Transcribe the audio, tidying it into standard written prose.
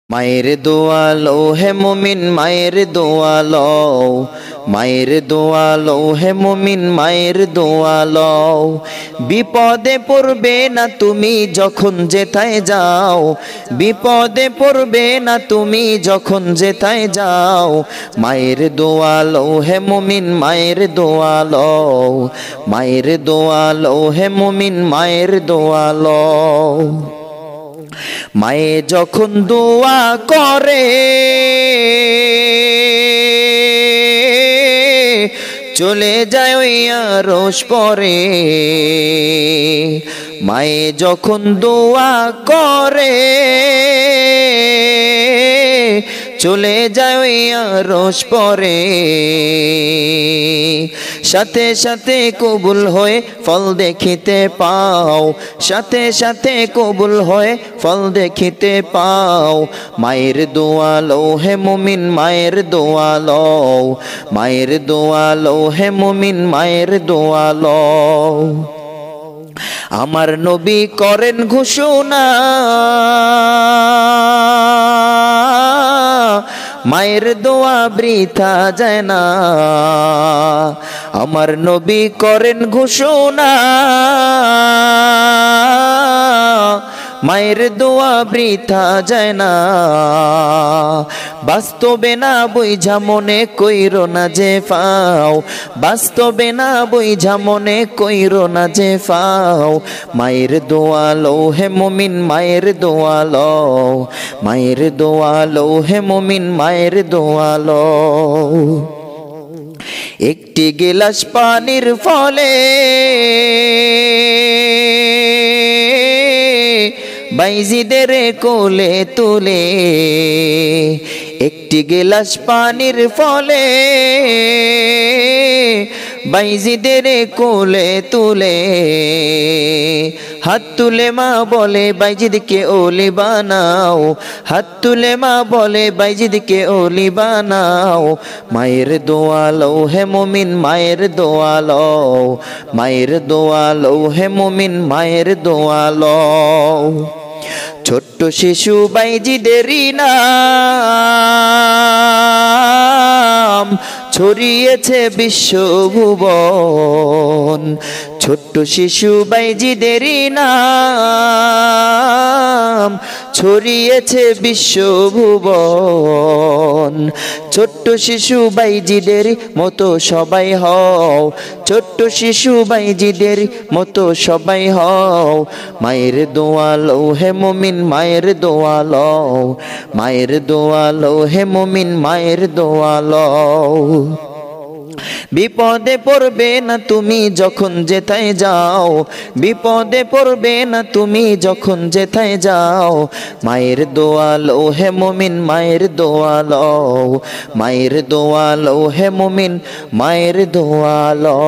মায়ের দোয়া লও হে মুমিন মায়ের দোয়া লও, মায়ের দোয়া লও হে মুমিন মায়ের দোয়া লও। বিপদে পড়বে না তুমি যখন যেথায় যাও, বিপদে পড়বে না তুমি যখন যেথায় যাও। মায়ের দোয়া লও হে মুমিন মায়ের দোয়া লও, মায়ের দোয়া লও হে মুমিন মায়ের দোয়া লও। মায়ে যখন দোয়া করে চলে যায় ওই আরশ পরে, মায়ে যখন দোয়া করে চলে যায় ওই আরশ পরে। সাথে সাথে কবুল হয়ে ফল দেখিতে পাও, সাথে সাথে কবুল হয়ে ফল দেখিতে পাও। মায়ের দোয়া লও হে মুমিন মায়ের দোয়া লও, মায়ের দোয়া লও হে মুমিন মায়ের দোয়া লও। আমার নবী করেন ঘোষণা মায়ের দোয়া বৃথা যায় না, আমার নবী করেন ঘোষণা মায়ের দোয়া বৃথা যায় না। বাস্তবে না বুঝা মনে কইরো না যে ফাও, বাস্তবে না বুঝা মনে কইরো না যে ফাও। মায়ের দোয়া লও হে মুমিন মায়ের দোয়া লও, মায়ের দোয়া লও হে মুমিন মায়ের দোয়া লও। একটি গিলাস পানির ফলে বাইজিদের কোলে তুলে, একটি গিলাস পানির ফলে বাইজিদের কোলে তুলে। হাত তুলে মা বলে বাইজিদকে ওলি বানাও, হাত তুলে মা বলে বাইজিদকে ওলি বানাও। মায়ের দোয়া লও হে মুমিন মায়ের দোয়া লও, মায়ের দোয়া লও হে মুমিন মায়ের দোয়া লও। ছোট্ট শিশু বাইজিদেরই নাম ছড়িয়েছে বিশ্বভুবন, ছোট্ট শিশু বাইজিদেরই নাম ছড়িয়েছে বিশ্বভুবন। ছোট্ট শিশু বাইজিদের মতো সবাই হও, ছোট্ট শিশু বাইজিদের মতো সবাই হও। মায়ের দোয়া লও হে মুমিন মায়ের দোয়া লও, মায়ের দোয়া লও হে মুমিন মায়ের দোয়া লও। বিপদে পড়বে না তুমি যখন যেথায় যাও, বিপদে পড়বে না তুমি যখন যেথায় যাও। মায়ের দোয়া লও হে মুমিন মায়ের দোয়া লও, মায়ের দোয়া লও হে মুমিন মায়ের দোয়া লও।